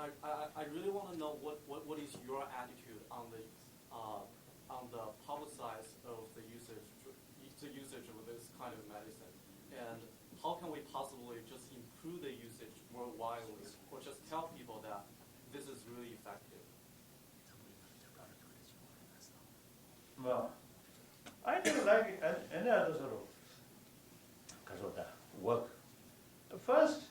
I really want to know what is your attitude on the publicize of the usage of this kind of medicine, and how can we possibly just improve the usage more widely, or just tell people that this is really effective? Well, I think like any other sort of work. First,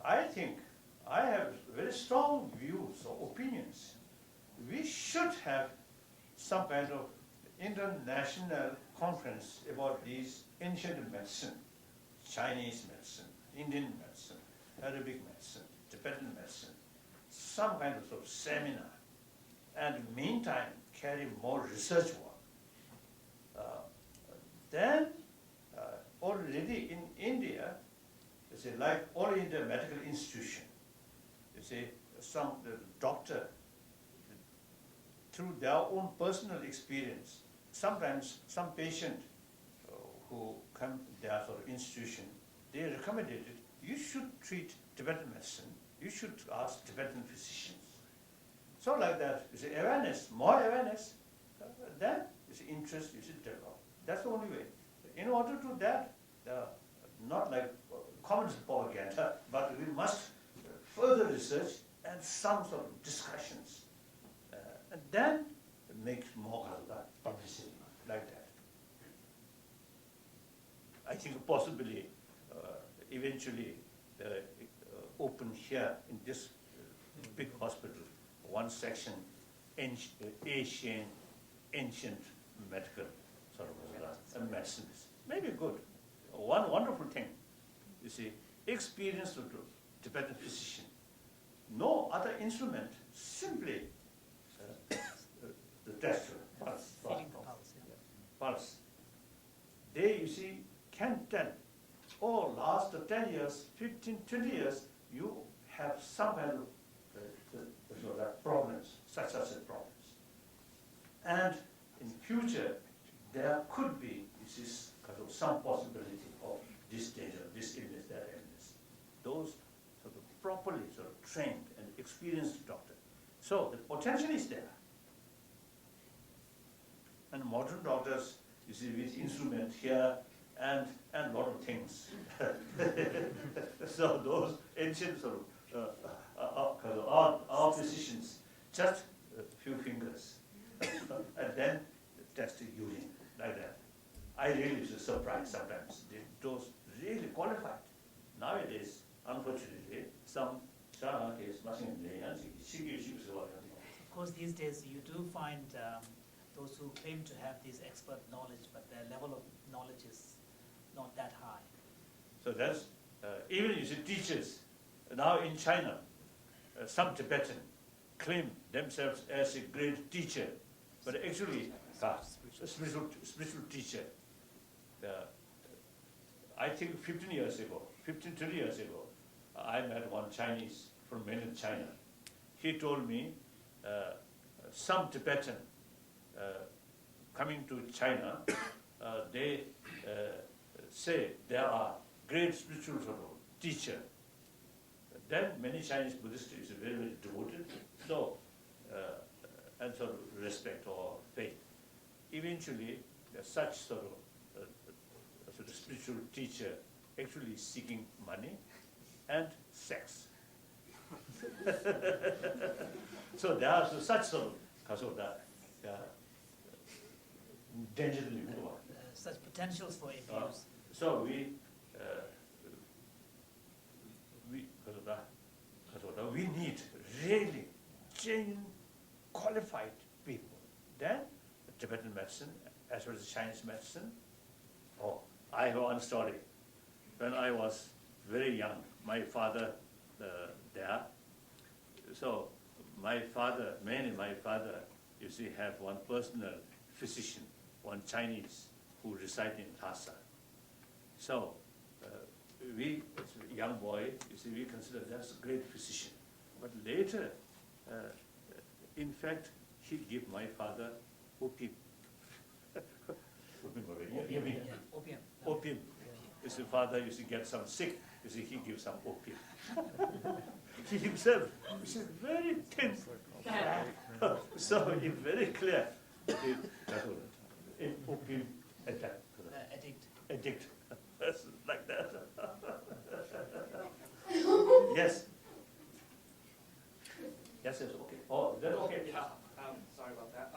I think I have very strong views or opinions. We should have some kind of international conference about these ancient medicine, Chinese medicine, Indian medicine, Arabic medicine, Tibetan medicine, some kind of, sort of seminar, and meantime carry more research work. Then already in India, you see, like all India medical institution, you see, some doctor, through their own personal experience, sometimes some patient who come to their sort of institution, they recommended it, you should treat Tibetan medicine, you should ask Tibetan physicians. So like that, you see, awareness, more awareness, then you see, interest you should develop. That's the only way. In order to do that, not like communist propaganda, but we must further research and some sort of discussions. And then make more publicity like that. I think possibly, eventually, open here in this big hospital, one section, Asian, ancient medical sort of medicines. Maybe good. One wonderful thing, you see, experience of Tibetan physician. No other instrument, simply the test, pulse. Pulse. They, you see, can tell, oh, last 10 years, 15, 20 years, you have some kind of problems, such as problems. And in future, there could be, you see, some possibility of this danger, this illness, that illness. Those sort of properly sort of trained and experienced doctor. So the potential is there. And modern doctors, you see, with instrument here and a lot of things. So those ancient sort of our physicians, just a few fingers, and then test the urine like that. I really was surprised sometimes. Those really qualified. Nowadays, unfortunately, some case machine. Of course, these days you do find those who claim to have this expert knowledge, but their level of knowledge is not that high. So that's, even you see teachers, now in China, some Tibetan claim themselves as a great teacher, but actually a spiritual teacher. I think 15, 20 years ago, I met one Chinese from mainland China. He told me some Tibetan coming to China, they say they are great spiritual teacher. Then many Chinese Buddhists is very, very devoted, so and sort of respect or faith. Eventually, such sort of spiritual teacher actually seeking money and sex. So there are such sort of dangerously such potentials for abuse. So we need really genuine, qualified people. Then Tibetan medicine, as well as Chinese medicine. Oh, I have one story. When I was very young, my father there. So my father, you see, have one personal physician, one Chinese who reside in Lhasa. So we, as a young boy, you see, we consider that's a great physician. But later, in fact, he gave my father opium. Opium. You see, father used to get some sick, you see, he gives some opium. he himself, which is very thin. So it's very clear. Opium addict. Addict. Like that. Yes. Yes, yes, okay. Oh, that's okay. Yeah, sorry about that.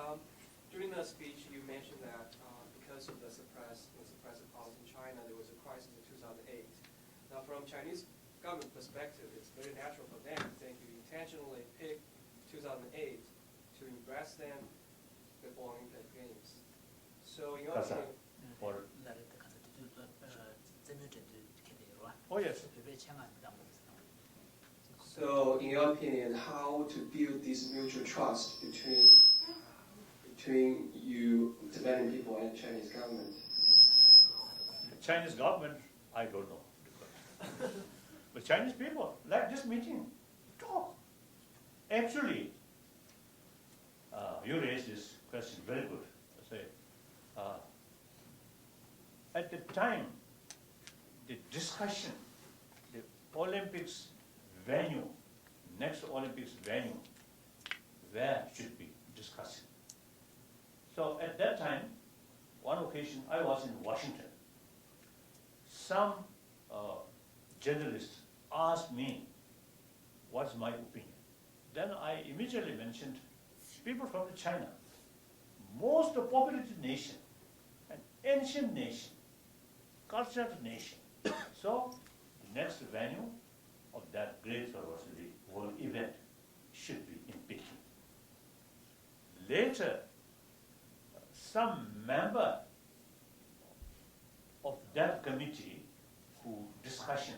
During the speech, you mentioned that because of the suppressive policy in China, there was a crisis in 2008. Now, from Chinese government perspective, it's very natural for them to think you intentionally picked 2008 to impress them before Olympic Games. So, in your That's opinion, Or, oh yes. So, in your opinion, how to build this mutual trust between you, Tibetan people, and Chinese government? The Chinese government, I don't know. But Chinese people, like this meeting, talk. Actually, you raised this question, very good. I say, at the time, the discussion, the Olympics venue, next Olympics venue, where should be discussing. So at that time, one occasion, I was in Washington. Some journalists asked me, what's my opinion? Then I immediately mentioned people from China, most populated nation, an ancient nation, cultural nation. So the next venue of that great world event should be in Peking. Later, some member of that committee who discussion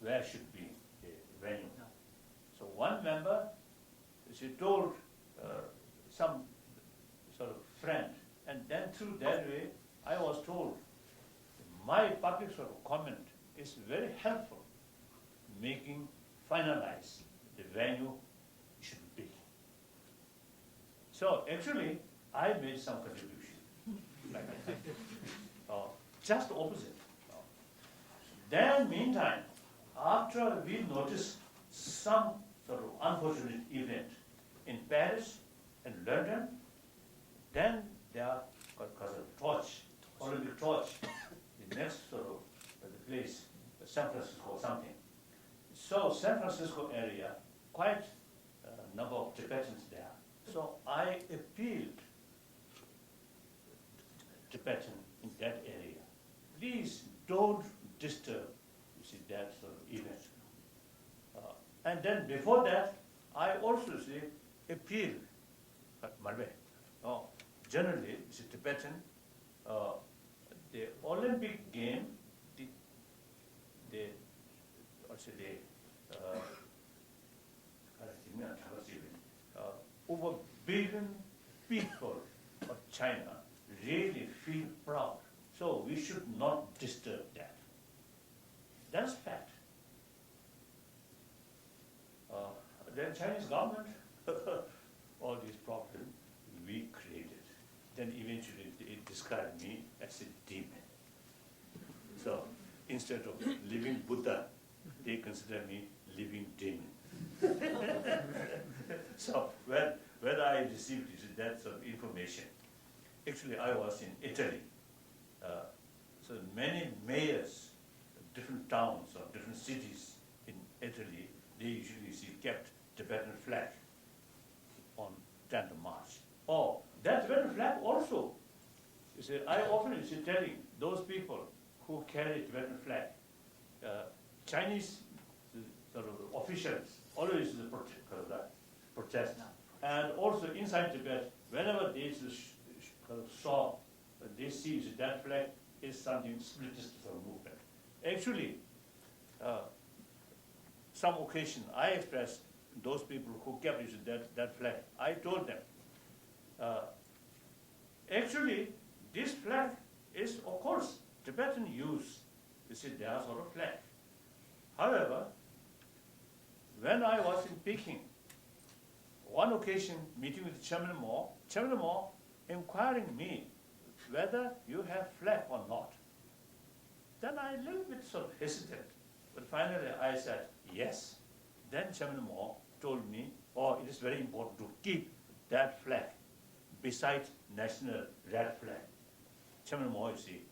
where should be the venue. So one member, she told some sort of friend, and then through that way, I was told my public sort of comment is very helpful, making finalize the venue should be Peking. So actually, I made some contribution, like just opposite. Then meantime, after we noticed some sort of unfortunate event in Paris and London, then there are torch, Olympic torch, the next sort of the place, San Francisco or something. So San Francisco area, quite a number of Tibetans there. So I appealed Tibetan in that area. Please don't disturb, you see, that sort of event. And then before that, I also say appeal, generally, it's Tibetan, the Olympic game, over billion people of China really feel proud. So we should not disturb that. That's fact. Then Chinese government, all these problems we created. Then eventually it described me as a demon. So instead of living Buddha, they consider me living demon. So when I received that sort of information, actually I was in Italy. So many mayors of different towns or different cities in Italy, they usually kept Tibetan flag on 10th of March. Oh, that Tibetan flag also. You see, I often telling those people who carry Tibetan flag, Chinese sort of officials always protest. And also inside Tibet, whenever they saw, they see that flag is something splittist movement. Actually, some occasion I expressed those people who kept that flag. I told them, actually, this flag is, of course, Tibetan use. You see, their sort of flag. However, when I was in Peking, one occasion meeting with Chairman Mo inquiring me whether you have flag or not. Then I a little bit sort of hesitant, but finally I said yes. Then Chairman Mao told me, oh, it is very important to keep that flag beside national red flag. Chairman Mao, you see.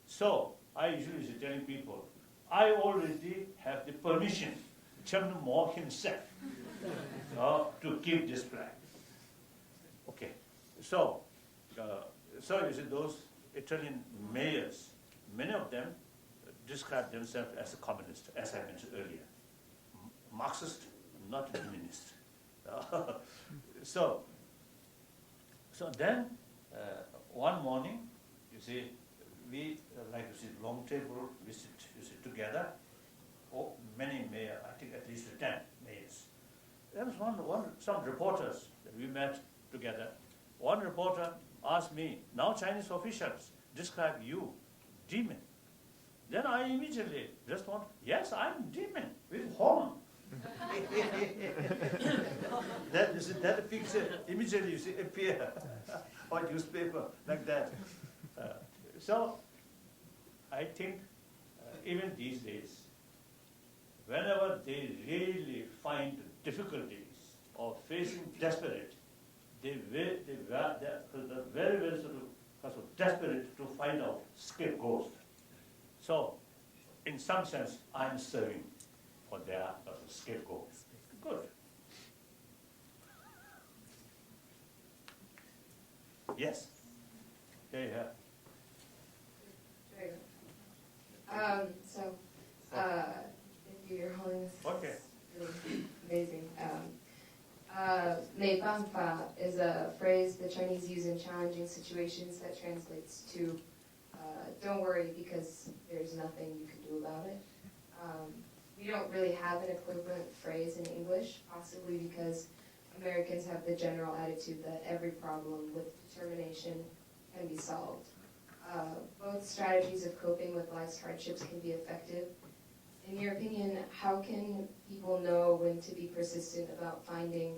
So I usually say telling people, I already have the permission, Chairman Mao himself, to keep this flag. Okay, so you see those Italian mayors, many of them describe themselves as a communist, as I mentioned earlier. Marxist, not Leninist. So then one morning, you see, we like you see long table, we sit together. Oh, many mayors, I think at least 10 mayors. There was some reporters that we met together. One reporter asked me, now Chinese officials describe you, demon. Then I immediately respond, yes, I'm demon with horn. that picture immediately you see appear on newspaper like that. So I think even these days, whenever they really find difficulties or facing desperate, they're very, very sort of desperate to find out scapegoats. So, in some sense, I'm serving for their scapegoat. Good. Yes. Yeah, yeah. Thank you, Your Holiness. Okay. It's really amazing. 没办法 is a phrase the Chinese use in challenging situations that translates to don't worry because there's nothing you can do about it. We don't really have an equivalent phrase in English, possibly because Americans have the general attitude that every problem with determination can be solved. Both strategies of coping with life's hardships can be effective. In your opinion, how can people know when to be persistent about finding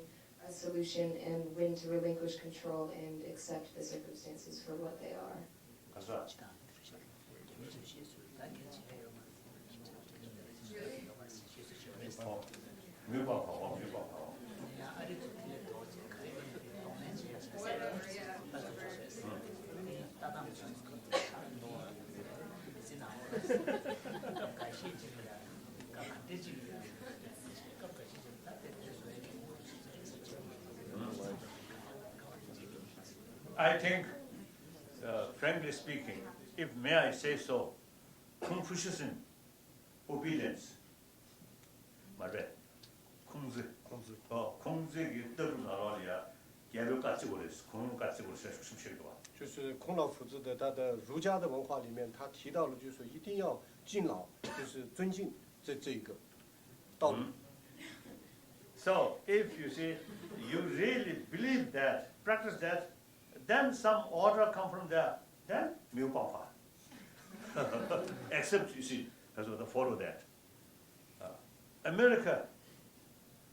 a solution and when to relinquish control and accept the circumstances for what they are? I think, frankly speaking, if may I say so, Confucianism, obedience, 맞아요. 공주에게 떠오르는 나라야, 예배같이 그랬어, 공주같이 그랬어, 심심해도. 就是孔老夫子的他的儒家的文化里面，他提到了，就是说一定要敬老，就是尊敬这一个道理。So if you see, you really believe that, practice that, then some order come from there, then 没有办法。Except you see, because of the follow that. America,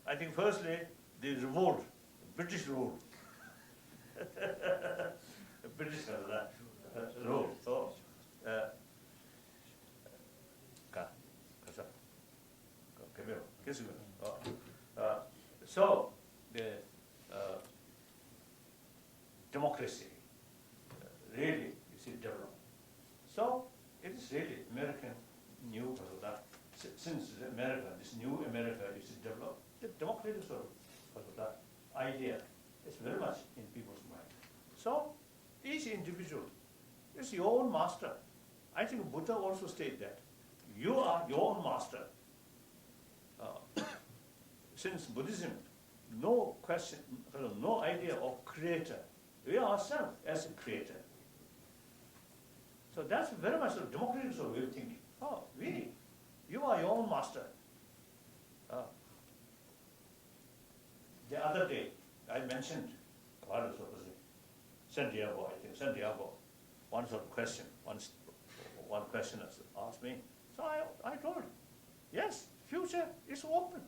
I think firstly, the revolt, British rule. British rule. So, so the democracy really is developed. So it is really American new since America, this new America is developed, the democratic sort of that idea is very much in people's mind. So each individual is your own master. I think Buddha also stated that you are your own master. Since Buddhism, no question, no idea of creator. We are ourselves as a creator. So that's very much a democratic sort of way of thinking. Oh, really? You are your own master. The other day, I mentioned Santiago, I think, Santiago, one sort of question, one questioner asked me. So I told him, yes, future is open.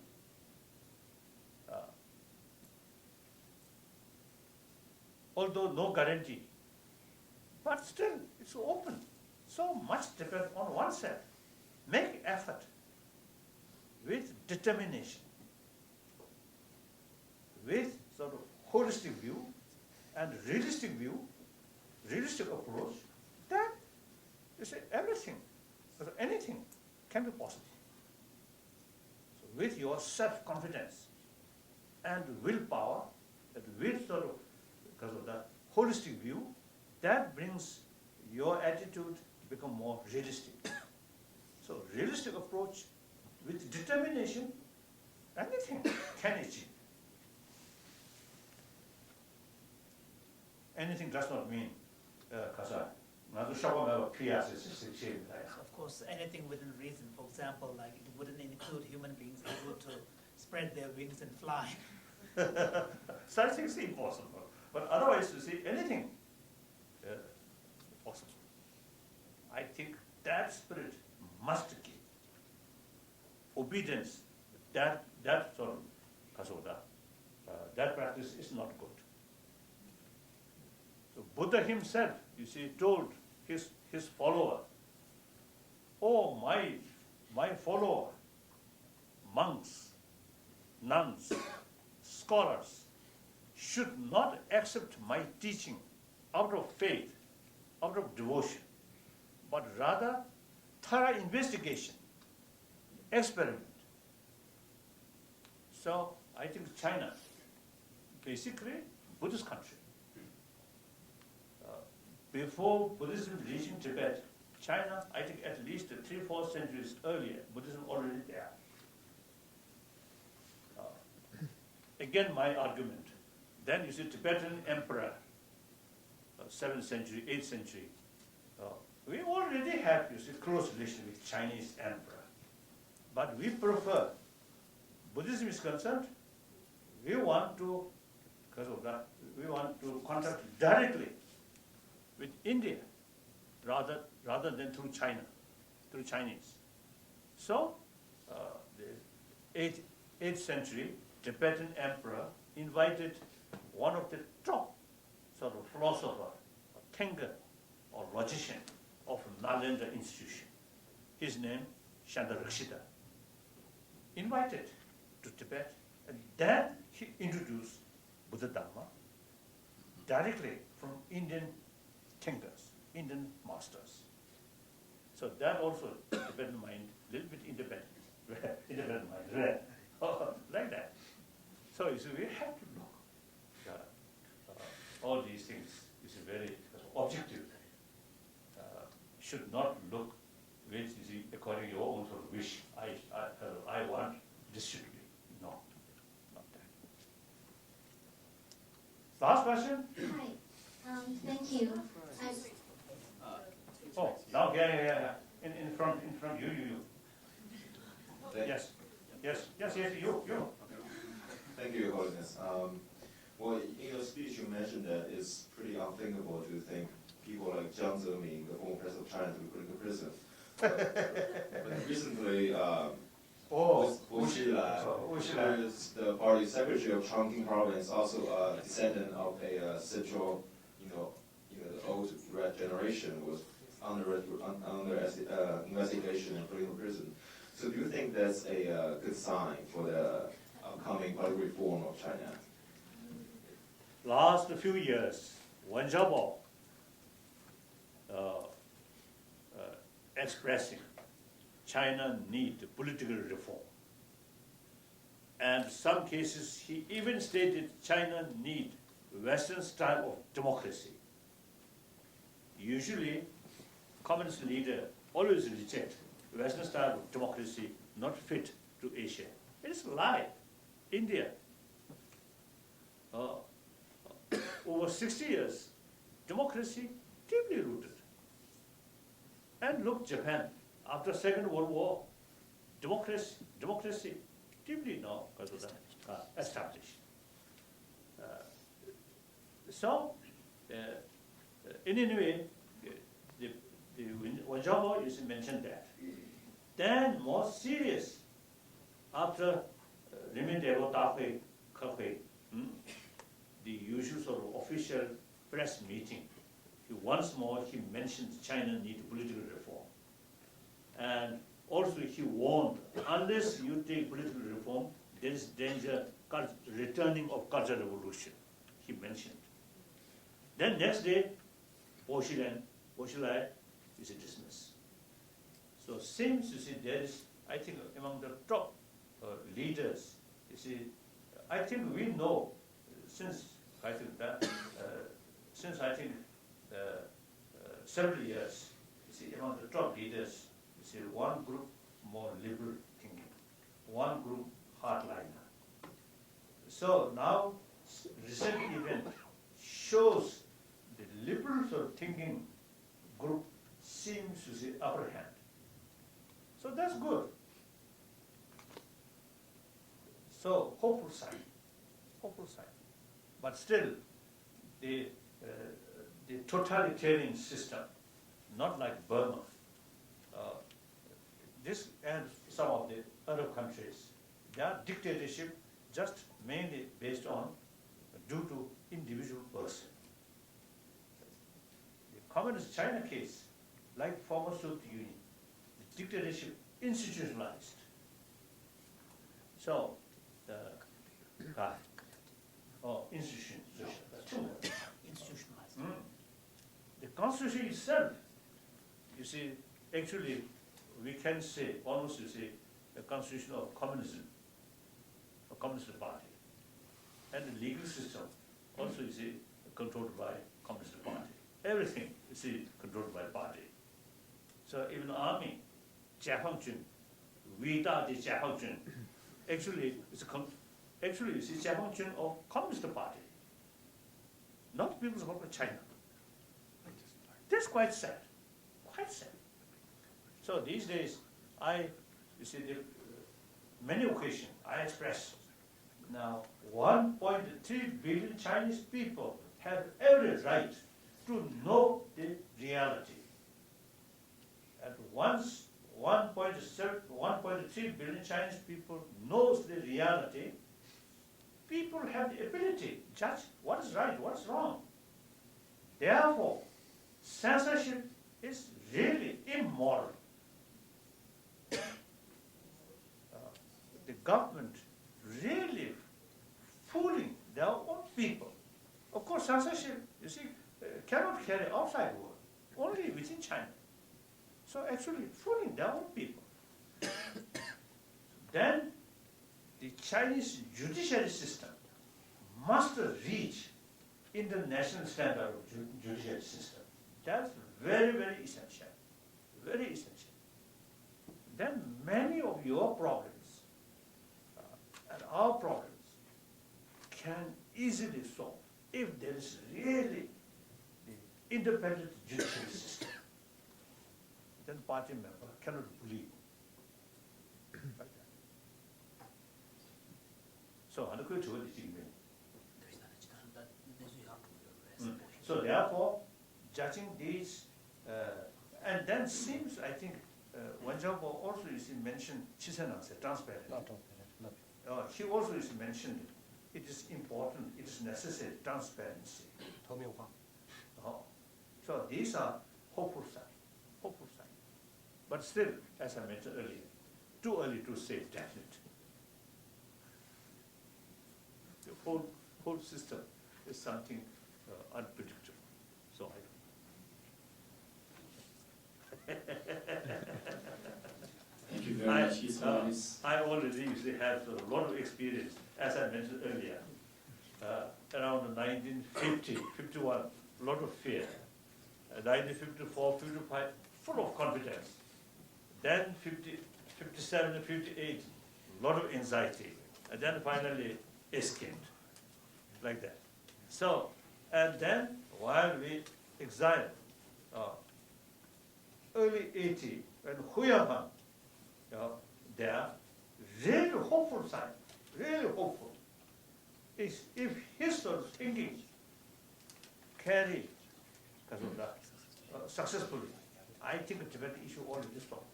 Although no guarantee, but still it's open. So much depends on oneself. Make effort with determination. with sort of holistic view and realistic view, realistic approach, then you say everything, anything can be possible. So with your self-confidence and willpower, that with sort of, because of the holistic view, that brings your attitude to become more realistic. So realistic approach with determination, anything can achieve. Anything does not mean, Of course, anything within reason. For example, like it wouldn't include human beings able to spread their wings and fly. Such things are impossible. But otherwise, you see, anything possible. I think that spirit must keep. Obedience, that sort of kasoda, that practice is not good. So Buddha himself, you see, told his follower, oh, my follower, monks, nuns, scholars, should not accept my teaching out of faith, out of devotion, but rather thorough investigation, experiment. So I think China, basically Buddhist country. Before Buddhism reaching Tibet, China, I think at least 3-4 centuries earlier, Buddhism already there. Again, my argument. Then you see Tibetan emperor, 7th century, 8th century. We already have, you see, close relation with Chinese emperor. But we prefer, Buddhism is concerned, we want to, because of that, we want to contact directly with India rather than through China, through Chinese. So, the 8th century Tibetan emperor invited one of the top sort of philosopher, or thinker, or logician of Nalanda institution. His name, Chandrarakshita. Invited to Tibet, and then he introduced Buddha Dharma directly from Indian thinkers, Indian masters. So that also Tibetan mind, a little bit independent, independent mind, like that. So you see, we have to look all these things. Is very objective. Should not look with, you see, according to your own sort of wish. I want this should be. No, not that. Last question. Hi. Thank you. Oh, now, yeah. In front, you. Yes, you. Thank you, Your Holiness. Well, in your speech, you mentioned that it's pretty unthinkable to think people like Jiang Zemin, the former president of China, to be put into prison. But recently, Wu Xilai, who is the party secretary of Chongqing province, also a descendant of a central, the old red generation, was under investigation and put into prison. So do you think that's a good sign for the upcoming political reform of China? Last few years, Wen Zhaobao expressing China need political reform. And some cases he even stated China need Western style of democracy. Usually, communist leader always reject Western style of democracy not fit to Asia. It is a lie. India, over 60 years, democracy deeply rooted. And look, Japan, after Second World War, democracy deeply now established. So, in any way, the Wen Zhaobao is mentioned that. Then more serious, after Remin Devo Dahui Kehui, the usual sort of official press meeting, once more he mentioned China need political reform. And also he warned, unless you take political reform, there is danger, returning of cultural revolution, he mentioned. Then next day, Oshilai is dismissed. So seems, you see, there is, I think, among the top leaders, you see, I think we know, since I think several years, you see, among the top leaders, you see, one group more liberal thinking, one group hardliner. So now, recent event shows the liberal sort of thinking group seems to see upper hand. So that's good. So hopeful sign, hopeful sign. But still, the totalitarian system, not like Burma, this and some of the other countries, their dictatorship just mainly based on due to individual person. The communist China case, like former Soviet Union, the dictatorship institutionalized. So, Institutionalized. The constitution itself, you see, actually, we can say, almost you see, the constitution of communism, a communist party. And the legal system, also you see, controlled by communist party. Everything, you see, controlled by party. So even the army, Jiafangchun, Wida de Jiafangchun, actually, actually, you see, Jiafangchun of Communist Party, not People's Republic of China. That's quite sad, quite sad. So these days, you see, many occasions, I express, now 1.3 billion Chinese people have every right to know the reality. And once 1.3 billion Chinese people knows the reality, people have the ability to judge what is right, what is wrong. Therefore, censorship is really immoral. The government really fooling their own people. Of course, censorship, you see, cannot carry outside world, only within China. So actually fooling their own people. Then the Chinese judiciary system must reach international standard of judiciary system. That's very, very essential. Very essential. Then many of your problems and our problems can easily solve if there is really the independent judiciary system. Then party member cannot believe. Like that. So, so therefore, judging these, and then seems, I think, Wan Zhaobo also is mentioned transparent. He also is mentioned, it is important, it is necessary, transparency. So these are hopeful signs, hopeful signs. But still, as I mentioned earlier, too early to say definite. The whole system is something unpredictable. So Thank you very much. I already have a lot of experience, as I mentioned earlier. Around 1950, 51, a lot of fear. 1954, 55, full of confidence. Then 57 and 58, a lot of anxiety. And then finally escaped, like that. So, and then while we exiled, early 80, when Huyaman, there, really hopeful sign, really hopeful, is if his sort of thinking carry successfully, I think the Tibetan issue already solved.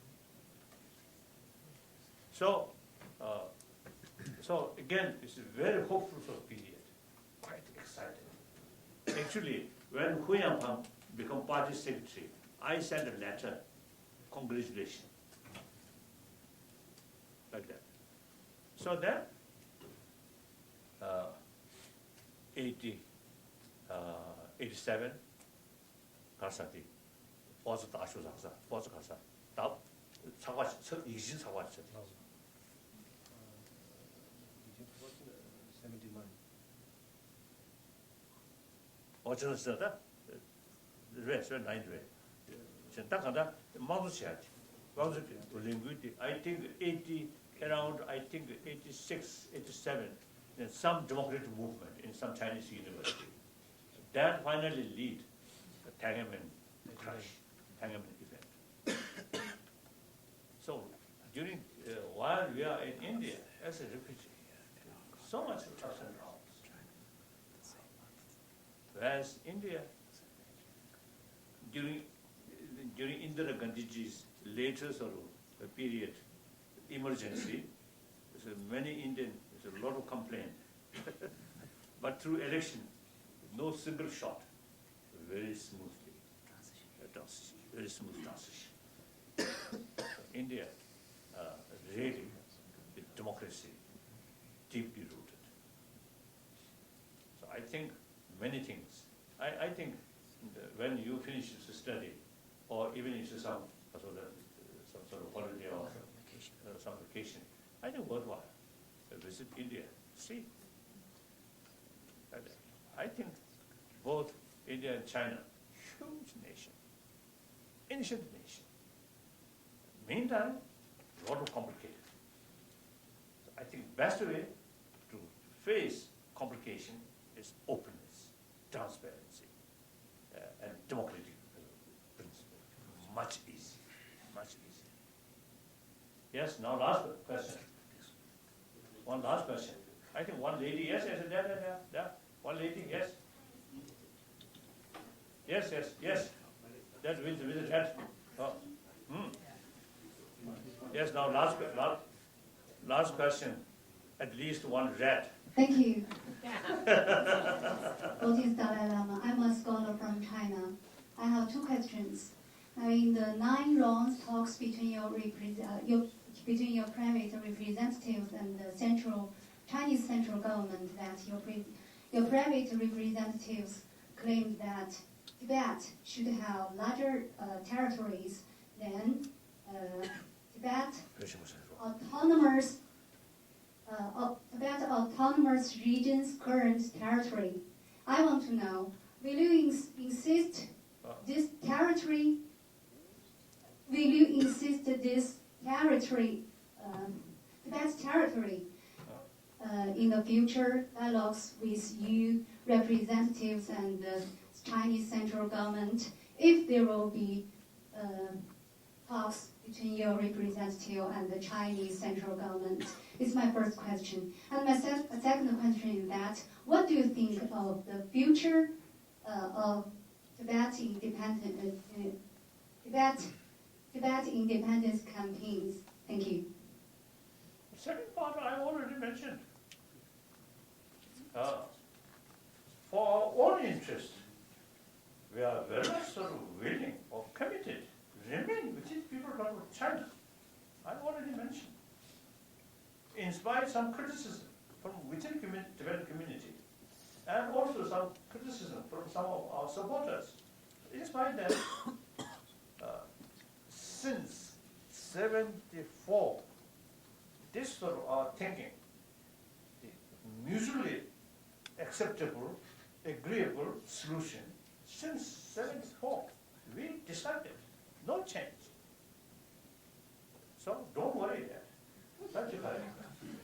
So, so again, it's a very hopeful sort of period, quite exciting. Actually, when Hu Yanpang became party secretary, I sent a letter, congratulations, like that. So then, 80, 87 가사디 버스 다쇼 장사 버스 가사 다 사과 이신 사과 있어. 이제 그것은 79. 어쩌는 쓰다 레스 나인데 딱 하다 마우스 시야지 마우스 language I think 80 around I think 86 87 then some democratic movement in some Chinese university that finally lead the Tiananmen crash Tiananmen event. So during while we are in India as a refugee so much ups and downs. Whereas India, during Indira Gandhiji's later sort of period, emergency, so many Indian, there's a lot of complaint. But through election, no single shot, very smoothly, very smooth transition. India, really, the democracy, deeply rooted. So I think many things. I think when you finish the study, or even if it's some sort of holiday or some vacation, I think worthwhile. Visit India, see. I think both India and China, huge nation, ancient nation. Meantime, a lot of complicated. So I think best way to face complication is openness, transparency, and democratic principle. Much easier, much easier. Yes, now last question. One last question. I think one lady, yes, there. One lady, yes. Yes. That's with the chat. Oh. Yes, now last question. At least one red. Thank you. What is Dalai Lama? I'm a scholar from China. I have two questions. Now, in the 9 rounds talks between your private representatives and the Chinese central government, that your private representatives claimed that Tibet should have larger territories than Tibet autonomous region's current territory. I want to know, will you insist this territory? Will you insist this territory, Tibet's territory, in the future dialogues with you representatives and the Chinese central government, if there will be talks between your representative and the Chinese central government? Is my first question. And my second question is that, what do you think of the future of Tibet independence campaigns? Thank you. The second part I already mentioned. For our own interest, we are very much sort of willing or committed to remain within people of China. I already mentioned. In spite of some criticism from within Tibetan community, and also some criticism from some of our supporters. In spite of that, since 74, this sort of our thinking, the mutually acceptable, agreeable solution, since 74, we decided, no change. So don't worry that. That's it.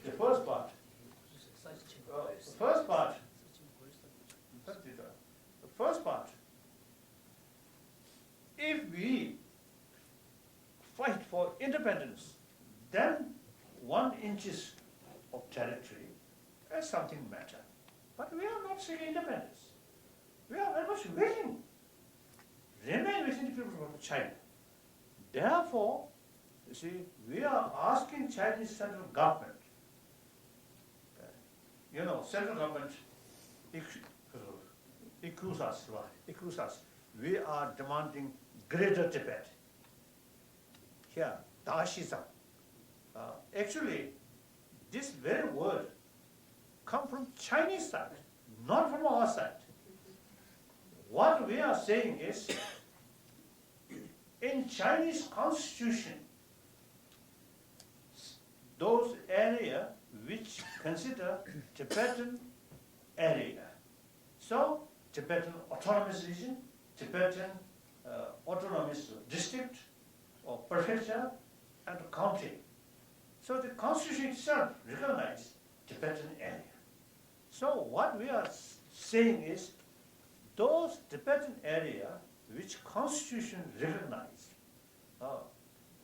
The first part. The first part. If we fight for independence, then 1 inch of territory is something matter. But we are not seeking independence. We are very much willing to remain within the people of China. Therefore, you see, we are asking Chinese central government, central government accuse us. We are demanding greater Tibet. Here, Dashi-san. Actually, this very word come from Chinese side, not from our side. What we are saying is, in Chinese constitution, those area which consider Tibetan area. So Tibetan autonomous region, Tibetan autonomous district or prefecture and county. So the constitution itself recognizes Tibetan area. So what we are saying is, those Tibetan area which constitution recognizes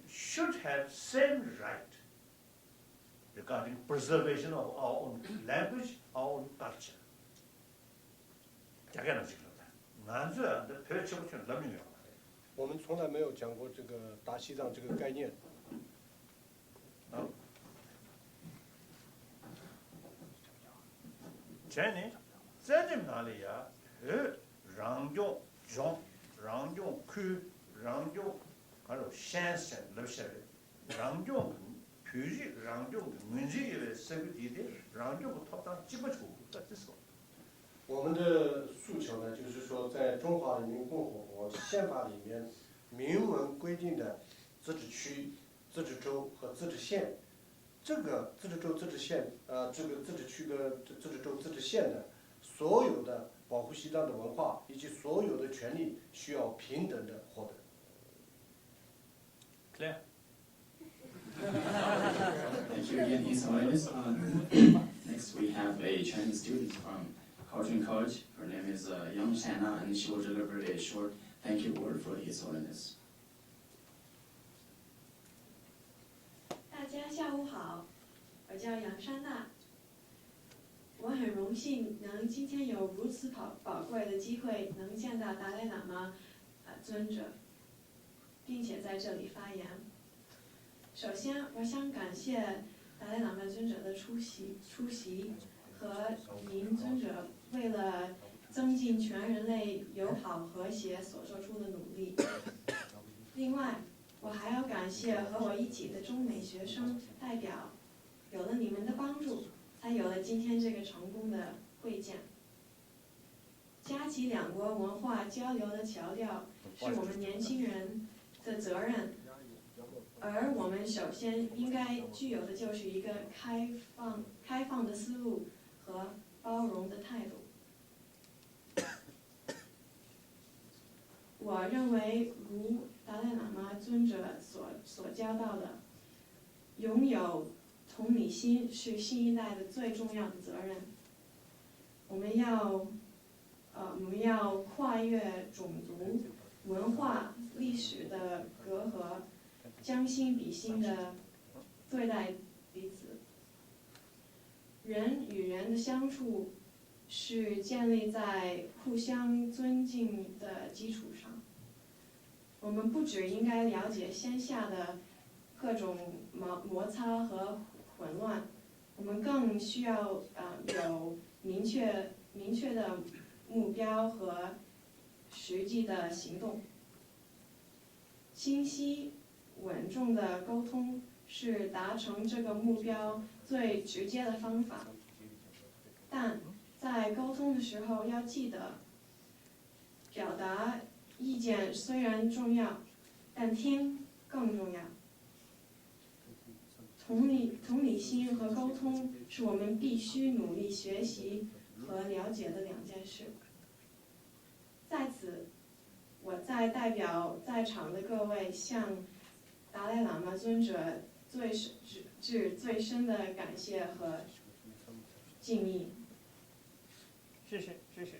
should have same right regarding preservation of our own language, our own culture. 大概能知道的，俺这的排除不全人民了。我们从来没有讲过这个大西藏这个概念。前年在你们那里呀，让用种、让用区、让用还有县省那些的，让用区域、让用民族的社会地带，让用套上基本处的这说。我们的诉求呢，就是说，在中华人民共和国宪法里面明文规定的自治区、自治州和自治县，这个自治州、自治县，这个自治区的自治州、自治县的所有的保护西藏的文化以及所有的权利需要平等的获得。Clear. Thank you again, His Holiness. Next, we have a Chinese student from Kaohsiung College. Her name is Yang Shanna, and she will deliver a short thank you word for His Holiness. 大家下午好，我叫杨珊娜。我很荣幸能今天有如此宝贵的机会，能见到达赖喇嘛尊者，并且在这里发言。首先，我想感谢达赖喇嘛尊者的出席和您尊者为了增进全人类友好和谐所做出的努力。另外，我还要感谢和我一起的中美学生代表，有了你们的帮助，才有了今天这个成功的会见。夹起两国文化交流的桥梁，是我们年轻人的责任，而我们首先应该具有的就是一个开放的思路和包容的态度。我认为，如达赖喇嘛尊者所教导的，拥有同理心是新一代的最重要的责任。我们要跨越种族、文化、历史的隔阂，将心比心的对待彼此。人与人的相处是建立在互相尊敬的基础上。我们不只应该了解线下的各种摩擦和混乱，我们更需要有明确的目标和实际的行动。清晰稳重的沟通是达成这个目标最直接的方法，但在沟通的时候要记得，表达意见虽然重要，但听更重要。同理心和沟通是我们必须努力学习和了解的两件事。在此，我再代表在场的各位向达赖喇嘛尊者致最深的感谢和敬意。谢谢。谢谢。